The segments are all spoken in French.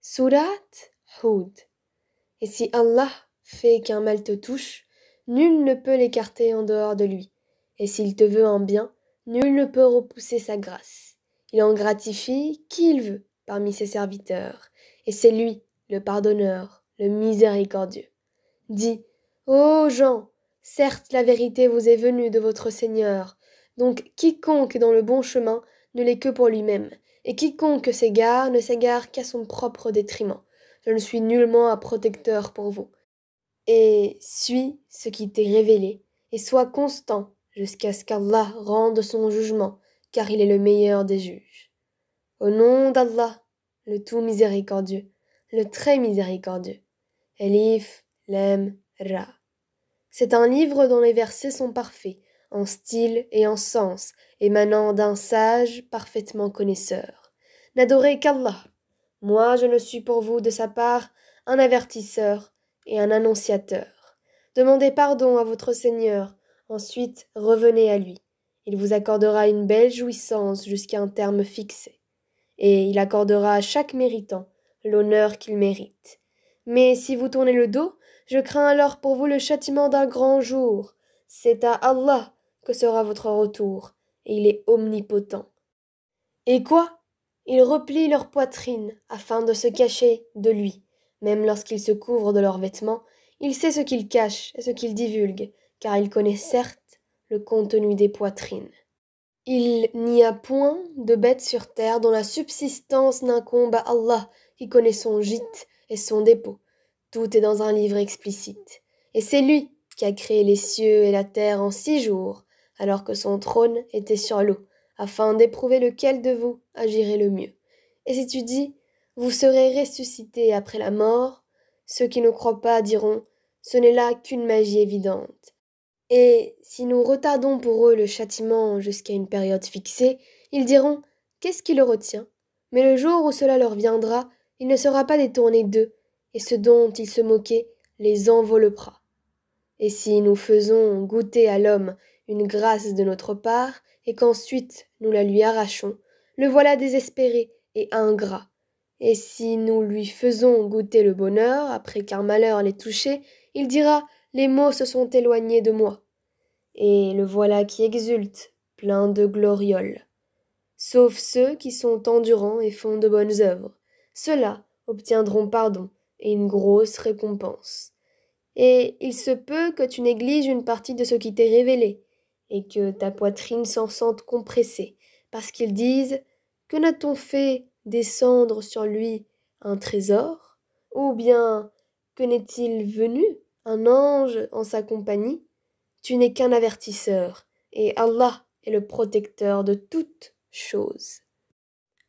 Sourate Hud. Et si Allah fait qu'un mal te touche, nul ne peut l'écarter en dehors de lui. Et s'il te veut un bien, nul ne peut repousser sa grâce. Il en gratifie qui il veut parmi ses serviteurs. Et c'est lui, le pardonneur, le miséricordieux. Dis, ô gens, certes la vérité vous est venue de votre Seigneur. Donc quiconque est dans le bon chemin ne l'est que pour lui-même. Et quiconque s'égare ne s'égare qu'à son propre détriment. Je ne suis nullement un protecteur pour vous. Et suis ce qui t'est révélé, et sois constant jusqu'à ce qu'Allah rende son jugement, car il est le meilleur des juges. Au nom d'Allah, le tout miséricordieux, le très miséricordieux. Elif, Lam, Ra. C'est un livre dont les versets sont parfaits, en style et en sens, émanant d'un sage parfaitement connaisseur. N'adorez qu'Allah. Moi, je ne suis pour vous de sa part un avertisseur et un annonciateur. Demandez pardon à votre Seigneur, ensuite revenez à lui. Il vous accordera une belle jouissance jusqu'à un terme fixé. Et il accordera à chaque méritant l'honneur qu'il mérite. Mais si vous tournez le dos, je crains alors pour vous le châtiment d'un grand jour. C'est à Allah que sera votre retour, et il est omnipotent. Et quoi? Ils replient leur poitrine afin de se cacher de lui. Même lorsqu'ils se couvrent de leurs vêtements, il sait ce qu'ils cachent et ce qu'ils divulguent, car il connaît certes le contenu des poitrines. Il n'y a point de bête sur terre dont la subsistance n'incombe à Allah, qui connaît son gîte et son dépôt. Tout est dans un livre explicite. Et c'est lui qui a créé les cieux et la terre en 6 jours, alors que son trône était sur l'eau, afin d'éprouver lequel de vous agirait le mieux. Et si tu dis, vous serez ressuscités après la mort, ceux qui ne croient pas diront, ce n'est là qu'une magie évidente. Et si nous retardons pour eux le châtiment jusqu'à une période fixée, ils diront, qu'est-ce qui le retient? Mais le jour où cela leur viendra, il ne sera pas détourné d'eux, et ce dont ils se moquaient les enveloppera. Et si nous faisons goûter à l'homme une grâce de notre part, et qu'ensuite nous la lui arrachons, le voilà désespéré et ingrat. Et si nous lui faisons goûter le bonheur, après qu'un malheur l'ait touché, il dira, les maux se sont éloignés de moi. Et le voilà qui exulte, plein de glorioles. Sauf ceux qui sont endurants et font de bonnes œuvres. Ceux-là obtiendront pardon et une grosse récompense. Et il se peut que tu négliges une partie de ce qui t'est révélé, et que ta poitrine s'en sente compressée, parce qu'ils disent, que n'a-t-on fait descendre sur lui un trésor? Ou bien, que n'est-il venu un ange en sa compagnie? Tu n'es qu'un avertisseur, et Allah est le protecteur de toutes choses.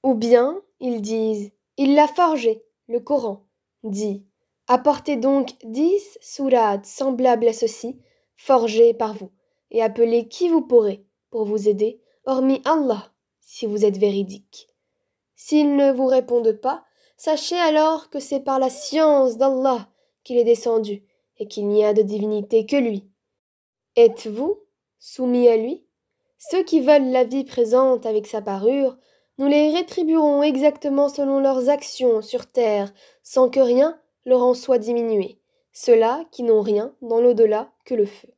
Ou bien, ils disent, il l'a forgé, le Coran, dit, apportez donc 10 sourates semblables à ceci, forgées par vous, et appelez qui vous pourrez pour vous aider, hormis Allah, si vous êtes véridique. S'ils ne vous répondent pas, sachez alors que c'est par la science d'Allah qu'il est descendu, et qu'il n'y a de divinité que lui. Êtes-vous soumis à lui? Ceux qui veulent la vie présente avec sa parure, nous les rétribuerons exactement selon leurs actions sur terre, sans que rien leur en soit diminué. Ceux-là qui n'ont rien dans l'au-delà que le feu.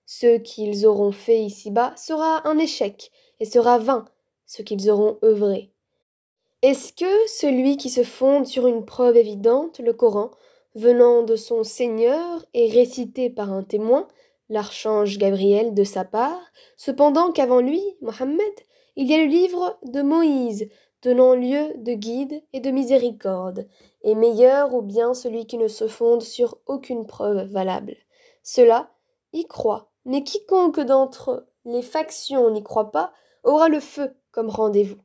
Ce qu'ils auront fait ici-bas sera un échec, et sera vain ce qu'ils auront œuvré. Est-ce que celui qui se fonde sur une preuve évidente, le Coran, venant de son Seigneur et récité par un témoin, l'archange Gabriel de sa part, cependant qu'avant lui, Mohammed, il y a le livre de Moïse, donnant lieu de guide et de miséricorde, et meilleur ou bien celui qui ne se fonde sur aucune preuve valable. Cela y croit, mais quiconque d'entre les factions n'y croit pas aura le feu comme rendez-vous.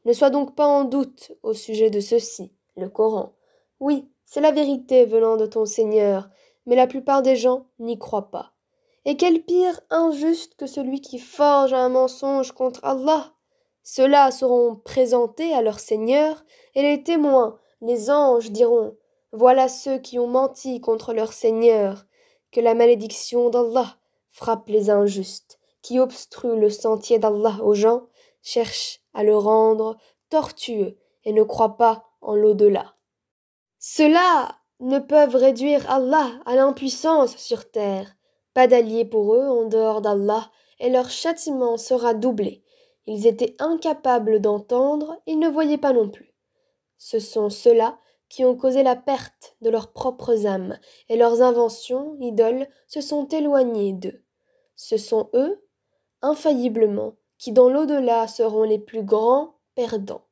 Ne sois donc pas en doute au sujet de ceci, le Coran. Oui, c'est la vérité venant de ton Seigneur, mais la plupart des gens n'y croient pas. Et quel pire injuste que celui qui forge un mensonge contre Allah. Ceux-là seront présentés à leur Seigneur, et les témoins, les anges, diront, voilà ceux qui ont menti contre leur Seigneur, que la malédiction d'Allah frappe les injustes, qui obstruent le sentier d'Allah aux gens, cherchent à le rendre tortueux et ne croient pas en l'au-delà. Ceux-là ne peuvent réduire Allah à l'impuissance sur terre. Pas d'alliés pour eux en dehors d'Allah, et leur châtiment sera doublé. Ils étaient incapables d'entendre, ils ne voyaient pas non plus. Ce sont ceux-là qui ont causé la perte de leurs propres âmes, et leurs inventions, idoles, se sont éloignées d'eux. Ce sont eux, infailliblement, qui dans l'au-delà seront les plus grands perdants.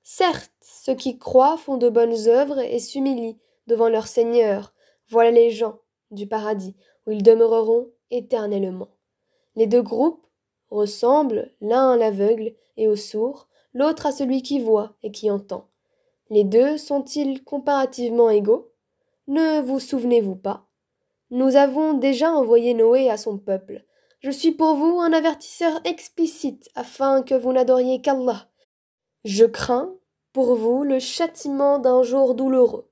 Certes, ceux qui croient font de bonnes œuvres et s'humilient devant leur Seigneur. Voilà les gens du paradis, où ils demeureront éternellement. Les deux groupes ressemblent l'un à l'aveugle et au sourd, l'autre à celui qui voit et qui entend. Les deux sont-ils comparativement égaux? Ne vous souvenez-vous pas? Nous avons déjà envoyé Noé à son peuple. Je suis pour vous un avertisseur explicite afin que vous n'adoriez qu'Allah. Je crains pour vous le châtiment d'un jour douloureux.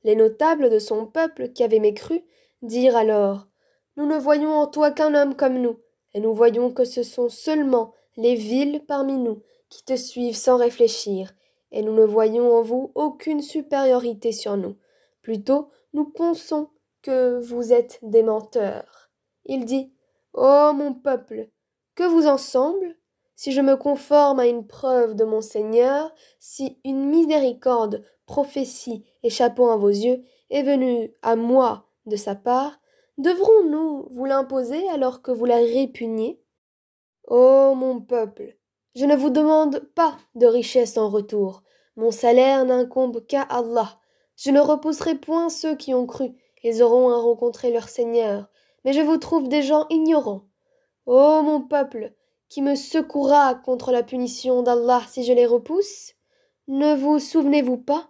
Les notables de son peuple qui avaient mécru dirent alors: Nous ne voyons en toi qu'un homme comme nous, et nous voyons que ce sont seulement les vils parmi nous qui te suivent sans réfléchir, et nous ne voyons en vous aucune supériorité sur nous. Plutôt, nous pensons que vous êtes des menteurs. Il dit: Ô mon peuple, que vous en semble? Si je me conforme à une preuve de mon Seigneur, si une miséricorde, prophétie échappant à vos yeux est venue à moi de sa part, devrons-nous vous l'imposer alors que vous la répugnez? Ô mon peuple, je ne vous demande pas de richesse en retour. Mon salaire n'incombe qu'à Allah. Je ne repousserai point ceux qui ont cru. Ils auront à rencontrer leur Seigneur. Mais je vous trouve des gens ignorants. Ô mon peuple, qui me secourra contre la punition d'Allah si je les repousse? Ne vous souvenez-vous pas?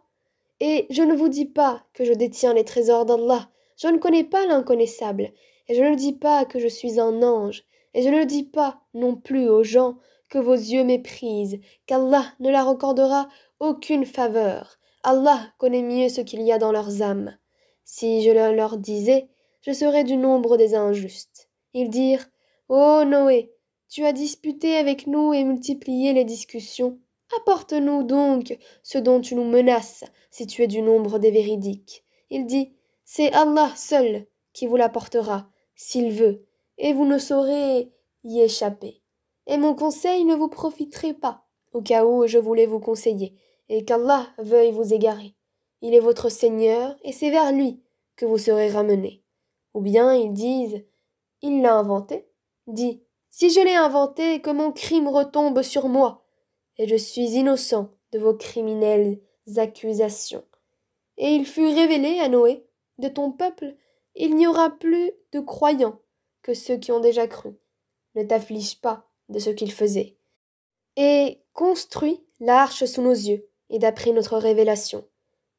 Et je ne vous dis pas que je détiens les trésors d'Allah. Je ne connais pas l'inconnaissable. Et je ne dis pas que je suis un ange. Et je ne dis pas non plus aux gens que vos yeux méprisent, qu'Allah ne leur accordera aucune faveur. Allah connaît mieux ce qu'il y a dans leurs âmes. Si je le leur disais, je serais du nombre des injustes. Ils dirent: Ô Noé, tu as disputé avec nous et multiplié les discussions. Apporte-nous donc ce dont tu nous menaces, si tu es du nombre des véridiques. Il dit: C'est Allah seul qui vous l'apportera, s'il veut, et vous ne saurez y échapper. Et mon conseil ne vous profiterait pas, au cas où je voulais vous conseiller, et qu'Allah veuille vous égarer. Il est votre Seigneur, et c'est vers lui que vous serez ramenés. Ou bien ils disent: Il l'a inventé. Dis: Si je l'ai inventé, que mon crime retombe sur moi, et je suis innocent de vos criminelles accusations. Et il fut révélé à Noé: De ton peuple, il n'y aura plus de croyants que ceux qui ont déjà cru. Ne t'afflige pas de ce qu'ils faisaient. Et construis l'arche sous nos yeux, et d'après notre révélation.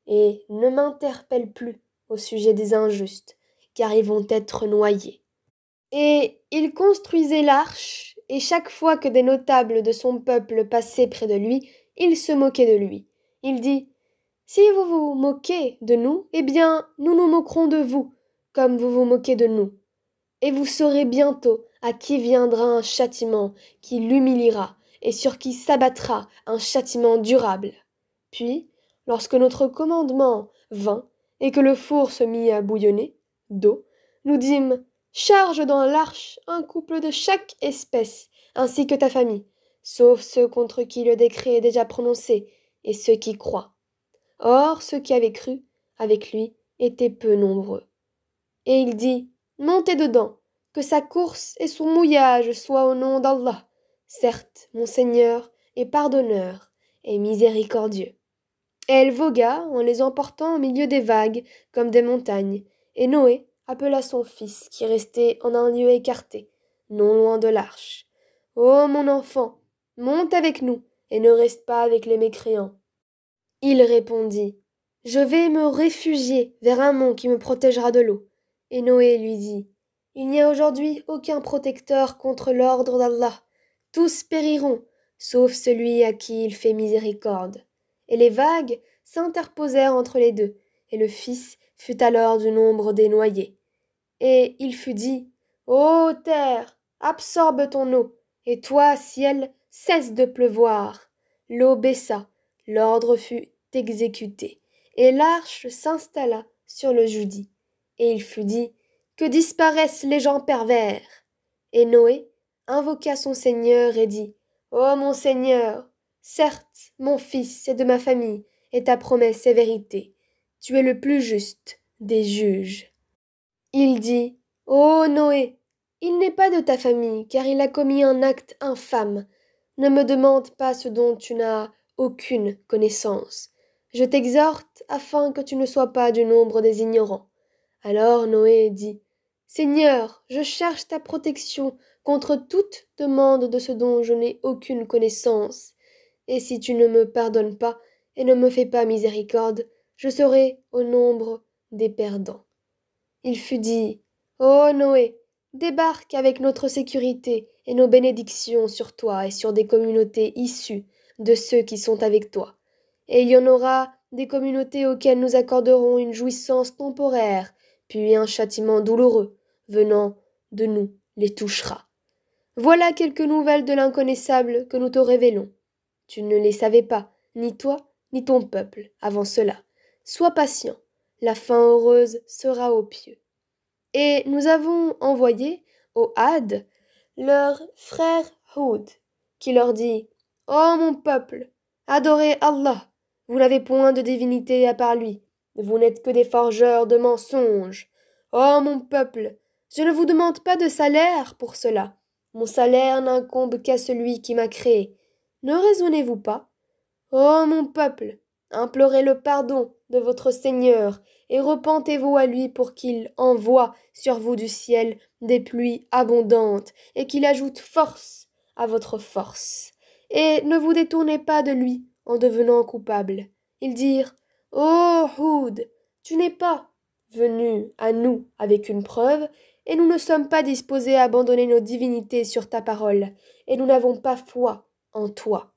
Et ne m'interpelle plus au sujet des injustes, car ils vont être noyés. Et il construisait l'arche, et chaque fois que des notables de son peuple passaient près de lui, il se moquait de lui. Il dit: Si vous vous moquez de nous, eh bien, nous nous moquerons de vous, comme vous vous moquez de nous. Et vous saurez bientôt à qui viendra un châtiment qui l'humiliera, et sur qui s'abattra un châtiment durable. Puis, lorsque notre commandement vint, et que le four se mit à bouillonner d'eau, nous dîmes: Charge dans l'arche un couple de chaque espèce, ainsi que ta famille, sauf ceux contre qui le décret est déjà prononcé, et ceux qui croient. Or, ceux qui avaient cru avec lui étaient peu nombreux. Et il dit: Montez dedans, que sa course et son mouillage soient au nom d'Allah. Certes, mon Seigneur est pardonneur et miséricordieux. Et elle vogua en les emportant au milieu des vagues comme des montagnes, et Noé appela son fils qui restait en un lieu écarté, non loin de l'arche. Ô mon enfant, monte avec nous, et ne reste pas avec les mécréants. Il répondit: Je vais me réfugier vers un mont qui me protégera de l'eau. Et Noé lui dit: Il n'y a aujourd'hui aucun protecteur contre l'ordre d'Allah. Tous périront, sauf celui à qui il fait miséricorde. Et les vagues s'interposèrent entre les deux, et le fils fut alors du nombre des noyés. Et il fut dit: Ô terre, absorbe ton eau, et toi, ciel, cesse de pleuvoir. L'eau baissa, l'ordre fut exécuté, et l'arche s'installa sur le Judi. Et il fut dit, que disparaissent les gens pervers. Et Noé invoqua son Seigneur et dit, ô mon Seigneur, certes, mon fils est de ma famille, et ta promesse est vérité. Tu es le plus juste des juges. Il dit, ô Noé, il n'est pas de ta famille, car il a commis un acte infâme. Ne me demande pas ce dont tu n'as aucune connaissance. Je t'exhorte afin que tu ne sois pas du nombre des ignorants. Alors Noé dit, Seigneur, je cherche ta protection contre toute demande de ce dont je n'ai aucune connaissance. Et si tu ne me pardonnes pas et ne me fais pas miséricorde, je serai au nombre des perdants. Il fut dit, ô Noé, débarque avec notre sécurité et nos bénédictions sur toi et sur des communautés issues de ceux qui sont avec toi. Et il y en aura des communautés auxquelles nous accorderons une jouissance temporaire, puis un châtiment douloureux, venant de nous, les touchera. Voilà quelques nouvelles de l'inconnaissable que nous te révélons. Tu ne les savais pas, ni toi, ni ton peuple, avant cela. Sois patient, la fin heureuse sera aux pieux. Et nous avons envoyé aux Had leur frère Houd, qui leur dit, ô mon peuple, adorez Allah, vous n'avez point de divinité à part lui, vous n'êtes que des forgeurs de mensonges. Ô mon peuple, je ne vous demande pas de salaire pour cela, mon salaire n'incombe qu'à celui qui m'a créé. Ne raisonnez-vous pas? Ô mon peuple, implorez le pardon de votre Seigneur et repentez-vous à lui pour qu'il envoie sur vous du ciel des pluies abondantes et qu'il ajoute force à votre force. Et ne vous détournez pas de lui en devenant coupable. Ils dirent, ô Houd, tu n'es pas venu à nous avec une preuve, et nous ne sommes pas disposés à abandonner nos divinités sur ta parole, et nous n'avons pas foi en toi.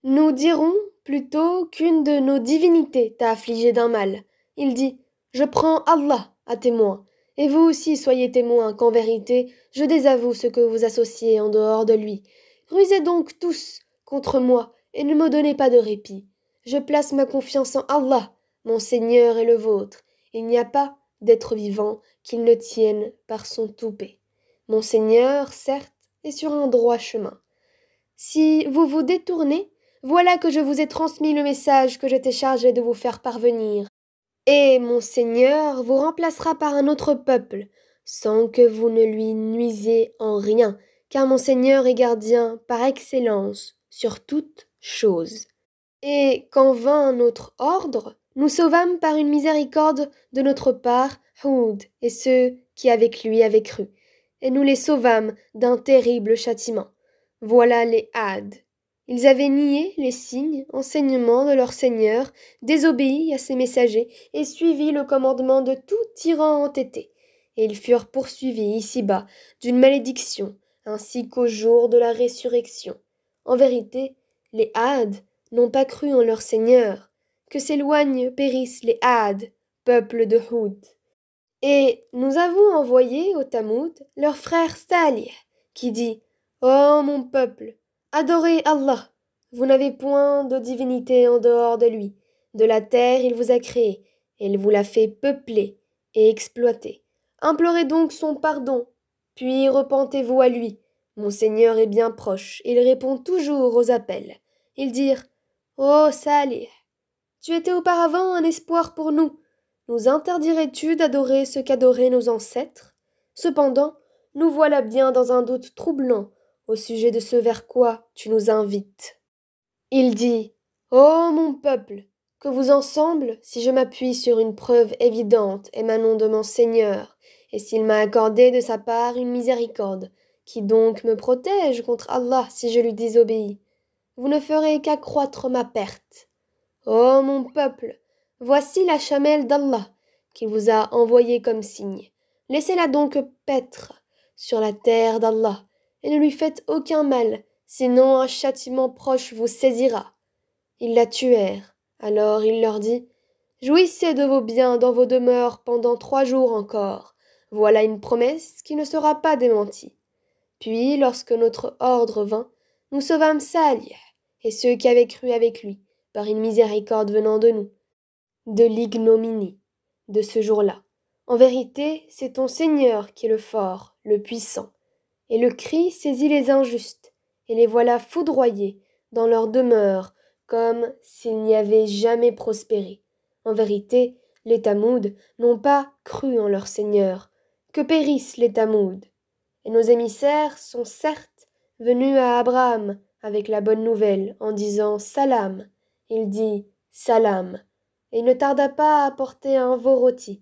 Nous dirons plutôt qu'une de nos divinités t'a affligé d'un mal. Il dit, je prends Allah à témoin, et vous aussi soyez témoins qu'en vérité, je désavoue ce que vous associez en dehors de lui. Rusez donc tous contre moi, et ne me donnez pas de répit. Je place ma confiance en Allah, mon Seigneur et le vôtre. Il n'y a pas d'être vivant qu'il ne tienne par son toupet. Mon Seigneur, certes, est sur un droit chemin. Si vous vous détournez, voilà que je vous ai transmis le message que j'étais chargé de vous faire parvenir. Et mon Seigneur vous remplacera par un autre peuple, sans que vous ne lui nuisiez en rien, car mon Seigneur est gardien par excellence sur toute chose. Et quand vint notre ordre, nous sauvâmes par une miséricorde de notre part Houd et ceux qui avec lui avaient cru, et nous les sauvâmes d'un terrible châtiment. Voilà les Had. Ils avaient nié les signes, enseignements de leur Seigneur, désobéi à ses messagers et suivi le commandement de tout tyran entêté. Et ils furent poursuivis ici-bas d'une malédiction, ainsi qu'au jour de la résurrection. En vérité, les Had n'ont pas cru en leur Seigneur. Que s'éloignent, périssent les Had, peuple de Houd. Et nous avons envoyé au Tamoud leur frère Salih, qui dit, ô mon peuple, adorez Allah, vous n'avez point de divinité en dehors de lui. De la terre il vous a créé, et il vous l'a fait peupler et exploiter. Implorez donc son pardon, puis repentez-vous à lui. Mon Seigneur est bien proche, il répond toujours aux appels. Ils dirent, ô Salih, tu étais auparavant un espoir pour nous. Nous interdirais-tu d'adorer ce qu'adoraient nos ancêtres? Cependant, nous voilà bien dans un doute troublant au sujet de ce vers quoi tu nous invites. Il dit, ô mon peuple, que vous ensemble, si je m'appuie sur une preuve évidente émanant de mon Seigneur, et s'il m'a accordé de sa part une miséricorde, qui donc me protège contre Allah si je lui désobéis, vous ne ferez qu'accroître ma perte. Ô mon peuple, voici la chamelle d'Allah qui vous a envoyée comme signe. Laissez-la donc paître sur la terre d'Allah, et ne lui faites aucun mal, sinon un châtiment proche vous saisira. Ils la tuèrent. Alors il leur dit, jouissez de vos biens dans vos demeures pendant 3 jours encore. Voilà une promesse qui ne sera pas démentie. Puis, lorsque notre ordre vint, nous sauvâmes Salih et ceux qui avaient cru avec lui, par une miséricorde venant de nous. de l'ignominie de ce jour-là. En vérité, c'est ton Seigneur qui est le fort, le puissant. Et le cri saisit les injustes, et les voilà foudroyés dans leur demeure, comme s'ils n'y avaient jamais prospéré. En vérité, les Tamouds n'ont pas cru en leur Seigneur. Que périssent les Tamouds. Et nos émissaires sont certes venus à Abraham avec la bonne nouvelle, en disant Salam. Il dit Salam, et il ne tarda pas à apporter un veau rôti.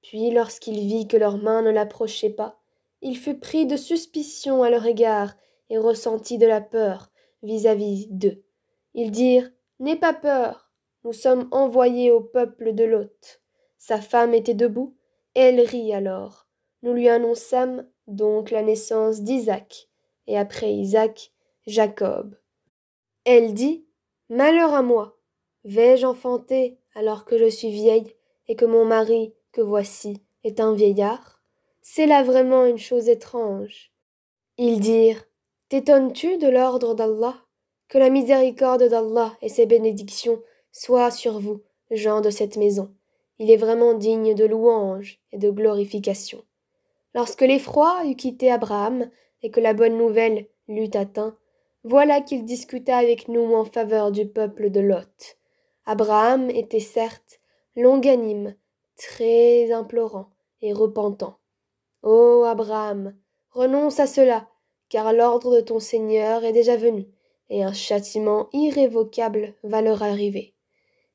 Puis, lorsqu'il vit que leurs mains ne l'approchaient pas, il fut pris de suspicion à leur égard et ressentit de la peur vis-à-vis d'eux. Ils dirent N'aie pas peur, nous sommes envoyés au peuple de Lot. Sa femme était debout, et elle rit alors. Nous lui annonçâmes donc la naissance d'Isaac, et après Isaac, Jacob. Elle dit Malheur à moi, vais-je enfanter alors que je suis vieille et que mon mari, que voici, est un vieillard? C'est là vraiment une chose étrange. Ils dirent T'étonnes-tu de l'ordre d'Allah? Que la miséricorde d'Allah et ses bénédictions soient sur vous, gens de cette maison. Il est vraiment digne de louange et de glorification. Lorsque l'effroi eut quitté Abraham et que la bonne nouvelle l'eut atteint, voilà qu'il discuta avec nous en faveur du peuple de Lot. Abraham était certes longanime, très implorant et repentant. Ô Abraham, renonce à cela, car l'ordre de ton Seigneur est déjà venu, et un châtiment irrévocable va leur arriver.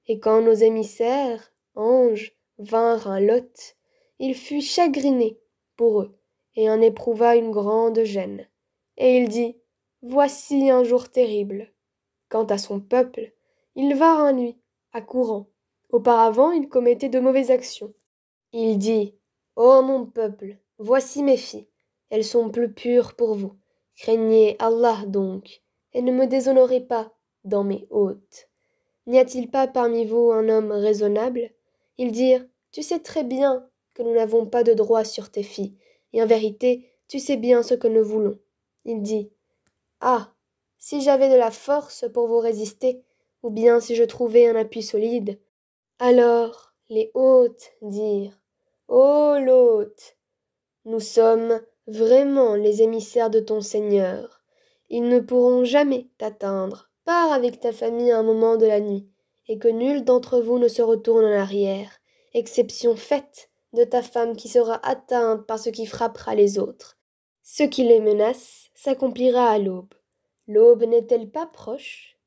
Et quand nos émissaires, anges, vinrent à Lot, il fut chagriné pour eux, et en éprouva une grande gêne. Et il dit, Voici un jour terrible. Quant à son peuple, ils vinrent à lui, accourant. Auparavant, il commettait de mauvaises actions. Il dit, Ô mon peuple, voici mes filles, elles sont plus pures pour vous. Craignez Allah donc, et ne me déshonorez pas dans mes hôtes. N'y a-t-il pas parmi vous un homme raisonnable? Ils dirent, Tu sais très bien que nous n'avons pas de droit sur tes filles, et en vérité, tu sais bien ce que nous voulons. Il dit, Ah, si j'avais de la force pour vous résister, ou bien si je trouvais un appui solide. Alors les hôtes dirent, Ô l'hôte, nous sommes vraiment les émissaires de ton Seigneur. Ils ne pourront jamais t'atteindre. Pars avec ta famille un moment de la nuit, et que nul d'entre vous ne se retourne en arrière, exception faite de ta femme qui sera atteinte par ce qui frappera les autres. Ce qui les menace s'accomplira à l'aube. L'aube n'est-elle pas proche?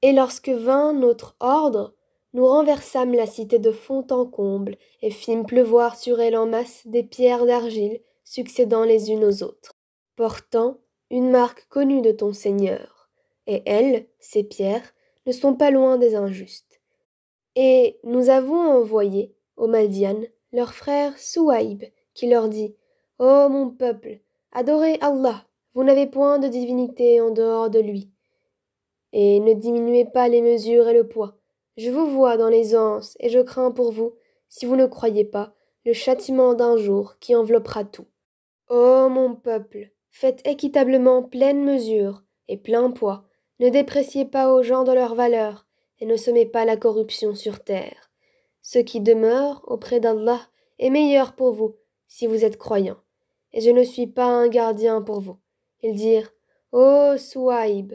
Et lorsque vint notre ordre, nous renversâmes la cité de fond en comble et fîmes pleuvoir sur elle en masse des pierres d'argile succédant les unes aux autres, portant une marque connue de ton Seigneur. Et elles, ces pierres, ne sont pas loin des injustes. Et nous avons envoyé aux Madianes leur frère Souaïb, qui leur dit, Ô mon peuple, adorez Allah, vous n'avez point de divinité en dehors de lui. Et ne diminuez pas les mesures et le poids. Je vous vois dans les anses, et je crains pour vous, si vous ne croyez pas, le châtiment d'un jour qui enveloppera tout. Ô mon peuple, faites équitablement pleine mesure et plein poids, ne dépréciez pas aux gens de leur valeur, et ne semez pas la corruption sur terre. Ce qui demeure auprès d'Allah est meilleur pour vous, si vous êtes croyants. Et je ne suis pas un gardien pour vous. Ils dirent, Ô Souaïb,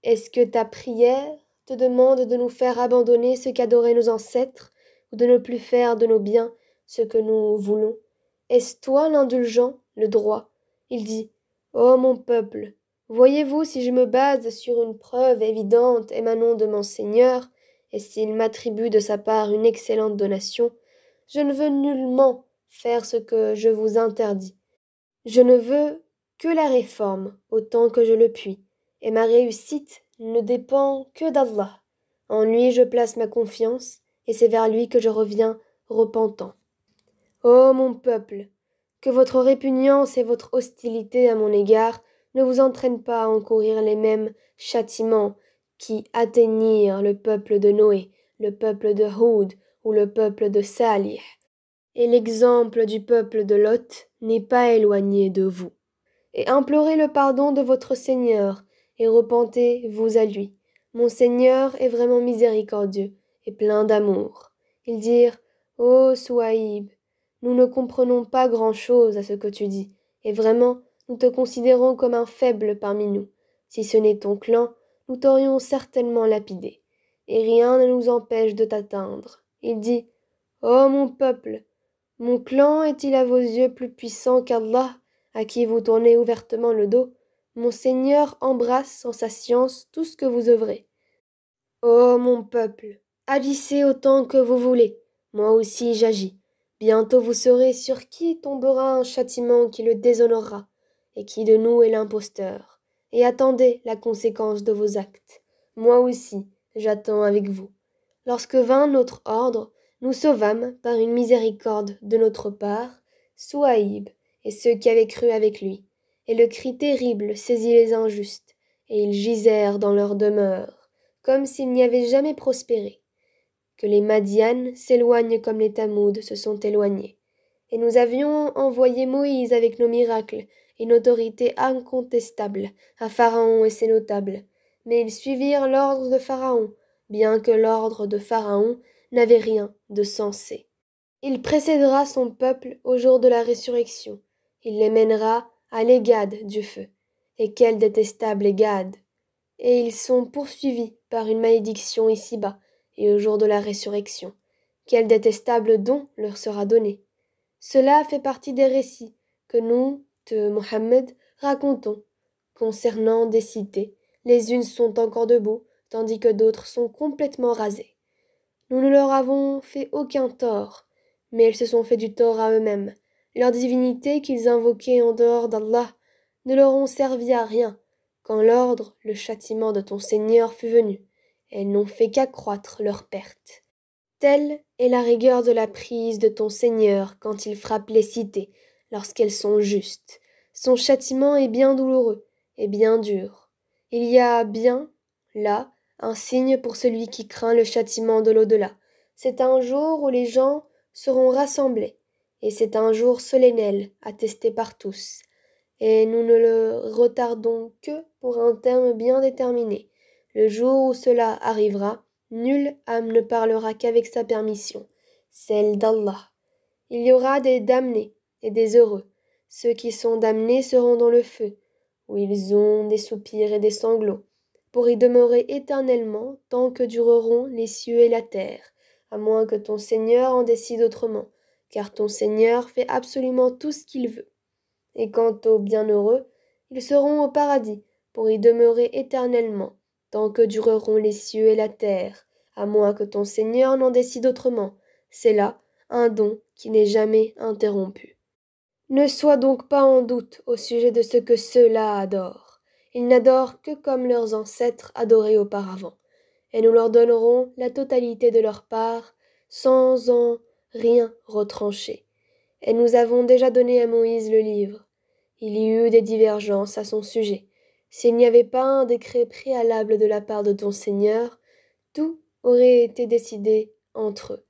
est-ce que ta prière te demande de nous faire abandonner ce qu'adoraient nos ancêtres, ou de ne plus faire de nos biens ce que nous voulons? Est-ce toi l'indulgent, le droit? Il dit, Ô mon peuple, voyez-vous si je me base sur une preuve évidente émanant de mon Seigneur, et s'il m'attribue de sa part une excellente donation, je ne veux nullement faire ce que je vous interdis. Je ne veux que la réforme autant que je le puis, et ma réussite ne dépend que d'Allah. En lui je place ma confiance, et c'est vers lui que je reviens repentant. Ô mon peuple, que votre répugnance et votre hostilité à mon égard ne vous entraînent pas à encourir les mêmes châtiments qui atteignirent le peuple de Noé, le peuple de Houd ou le peuple de Salih. Et l'exemple du peuple de Lot n'est pas éloigné de vous. Et implorez le pardon de votre Seigneur, et repentez-vous à lui. Mon Seigneur est vraiment miséricordieux et plein d'amour. Ils dirent: Ô Souaïb, nous ne comprenons pas grand-chose à ce que tu dis, et vraiment, nous te considérons comme un faible parmi nous. Si ce n'est ton clan, nous t'aurions certainement lapidé, et rien ne nous empêche de t'atteindre. Il dit: Ô mon peuple, mon clan est-il à vos yeux plus puissant qu'Allah, à qui vous tournez ouvertement le dos? Mon Seigneur embrasse en sa science tout ce que vous œuvrez. Ô mon peuple, agissez autant que vous voulez, moi aussi j'agis. Bientôt vous saurez sur qui tombera un châtiment qui le déshonorera, et qui de nous est l'imposteur. Et attendez la conséquence de vos actes. Moi aussi, j'attends avec vous. Lorsque vint notre ordre, nous sauvâmes, par une miséricorde de notre part, Souaïb et ceux qui avaient cru avec lui. Et le cri terrible saisit les injustes, et ils gisèrent dans leur demeure, comme s'ils n'y avaient jamais prospéré. Que les Madianes s'éloignent comme les Tamouds se sont éloignés. Et nous avions envoyé Moïse avec nos miracles et une autorité incontestable à Pharaon et ses notables. Mais ils suivirent l'ordre de Pharaon, bien que l'ordre de Pharaon n'avait rien de sensé. Il précédera son peuple au jour de la résurrection. Il les mènera à l'égade du feu. Et quel détestable égade! Et ils sont poursuivis par une malédiction ici-bas et au jour de la résurrection. Quel détestable don leur sera donné! Cela fait partie des récits que nous, de Mohammed, racontons concernant des cités. Les unes sont encore debout, tandis que d'autres sont complètement rasées. Nous ne leur avons fait aucun tort, mais elles se sont fait du tort à eux-mêmes. Leurs divinités qu'ils invoquaient en dehors d'Allah ne leur ont servi à rien. Quand l'ordre, le châtiment de ton Seigneur fut venu, elles n'ont fait qu'accroître leur perte. Telle est la rigueur de la prise de ton Seigneur quand il frappe les cités, lorsqu'elles sont justes. Son châtiment est bien douloureux et bien dur. Il y a bien, là, un signe pour celui qui craint le châtiment de l'au-delà. C'est un jour où les gens seront rassemblés, et c'est un jour solennel, attesté par tous. Et nous ne le retardons que pour un terme bien déterminé. Le jour où cela arrivera, nulle âme ne parlera qu'avec sa permission, celle d'Allah. Il y aura des damnés et des heureux. Ceux qui sont damnés seront dans le feu, où ils ont des soupirs et des sanglots, pour y demeurer éternellement tant que dureront les cieux et la terre, à moins que ton Seigneur en décide autrement, car ton Seigneur fait absolument tout ce qu'il veut. Et quant aux bienheureux, ils seront au paradis, pour y demeurer éternellement, tant que dureront les cieux et la terre, à moins que ton Seigneur n'en décide autrement. C'est là un don qui n'est jamais interrompu. Ne sois donc pas en doute au sujet de ce que ceux-là adorent. Ils n'adorent que comme leurs ancêtres adoraient auparavant, et nous leur donnerons la totalité de leur part, sans en rien retrancher. Et nous avons déjà donné à Moïse le livre. Il y eut des divergences à son sujet. S'il n'y avait pas un décret préalable de la part de ton Seigneur, tout aurait été décidé entre eux.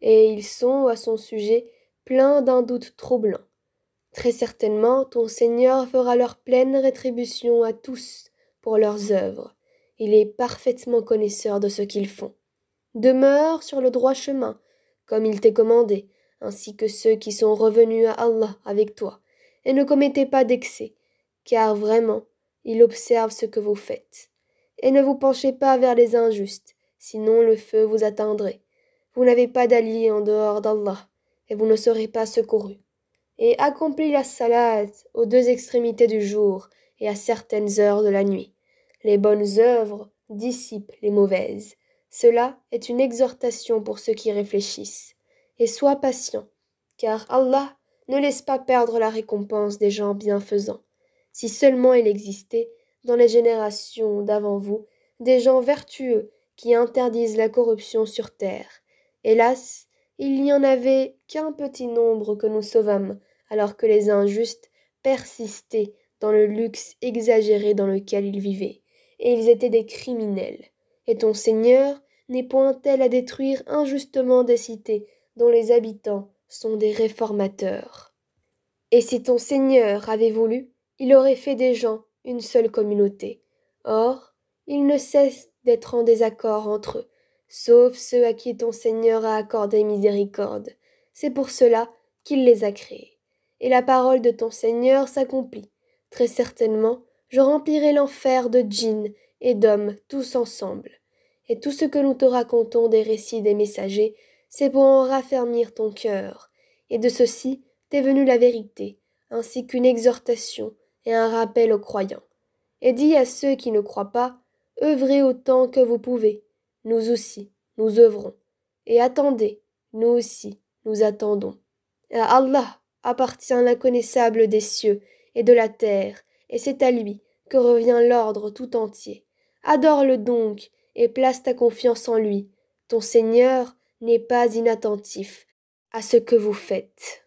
Et ils sont, à son sujet, pleins d'un doute troublant. Très certainement, ton Seigneur fera leur pleine rétribution à tous pour leurs œuvres. Il est parfaitement connaisseur de ce qu'ils font. Demeure sur le droit chemin, comme il t'est commandé, ainsi que ceux qui sont revenus à Allah avec toi, et ne commettez pas d'excès, car vraiment, il observe ce que vous faites. Et ne vous penchez pas vers les injustes, sinon le feu vous atteindrait. Vous n'avez pas d'allié en dehors d'Allah, et vous ne serez pas secourus. Et accomplis la salat aux deux extrémités du jour et à certaines heures de la nuit. Les bonnes œuvres dissipent les mauvaises. Cela est une exhortation pour ceux qui réfléchissent. Et sois patient, car Allah ne laisse pas perdre la récompense des gens bienfaisants. Si seulement il existait, dans les générations d'avant vous, des gens vertueux qui interdisent la corruption sur terre. Hélas, il n'y en avait qu'un petit nombre que nous sauvâmes, alors que les injustes persistaient dans le luxe exagéré dans lequel ils vivaient, et ils étaient des criminels. Et ton Seigneur n'est point tel à détruire injustement des cités dont les habitants sont des réformateurs. Et si ton Seigneur avait voulu, il aurait fait des gens une seule communauté. Or, ils ne cessent d'être en désaccord entre eux, sauf ceux à qui ton Seigneur a accordé miséricorde. C'est pour cela qu'il les a créés. Et la parole de ton Seigneur s'accomplit. Très certainement, je remplirai l'enfer de djinns et d'hommes tous ensemble. Et tout ce que nous te racontons des récits des messagers, c'est pour en raffermir ton cœur. Et de ceci t'est venue la vérité, ainsi qu'une exhortation et un rappel aux croyants. Et dis à ceux qui ne croient pas, œuvrez autant que vous pouvez. Nous aussi, nous œuvrons. Et attendez, nous aussi, nous attendons. À Allah appartient l'inconnaissable des cieux et de la terre, et c'est à lui que revient l'ordre tout entier. Adore-le donc et place ta confiance en lui. Ton Seigneur n'est pas inattentif à ce que vous faites.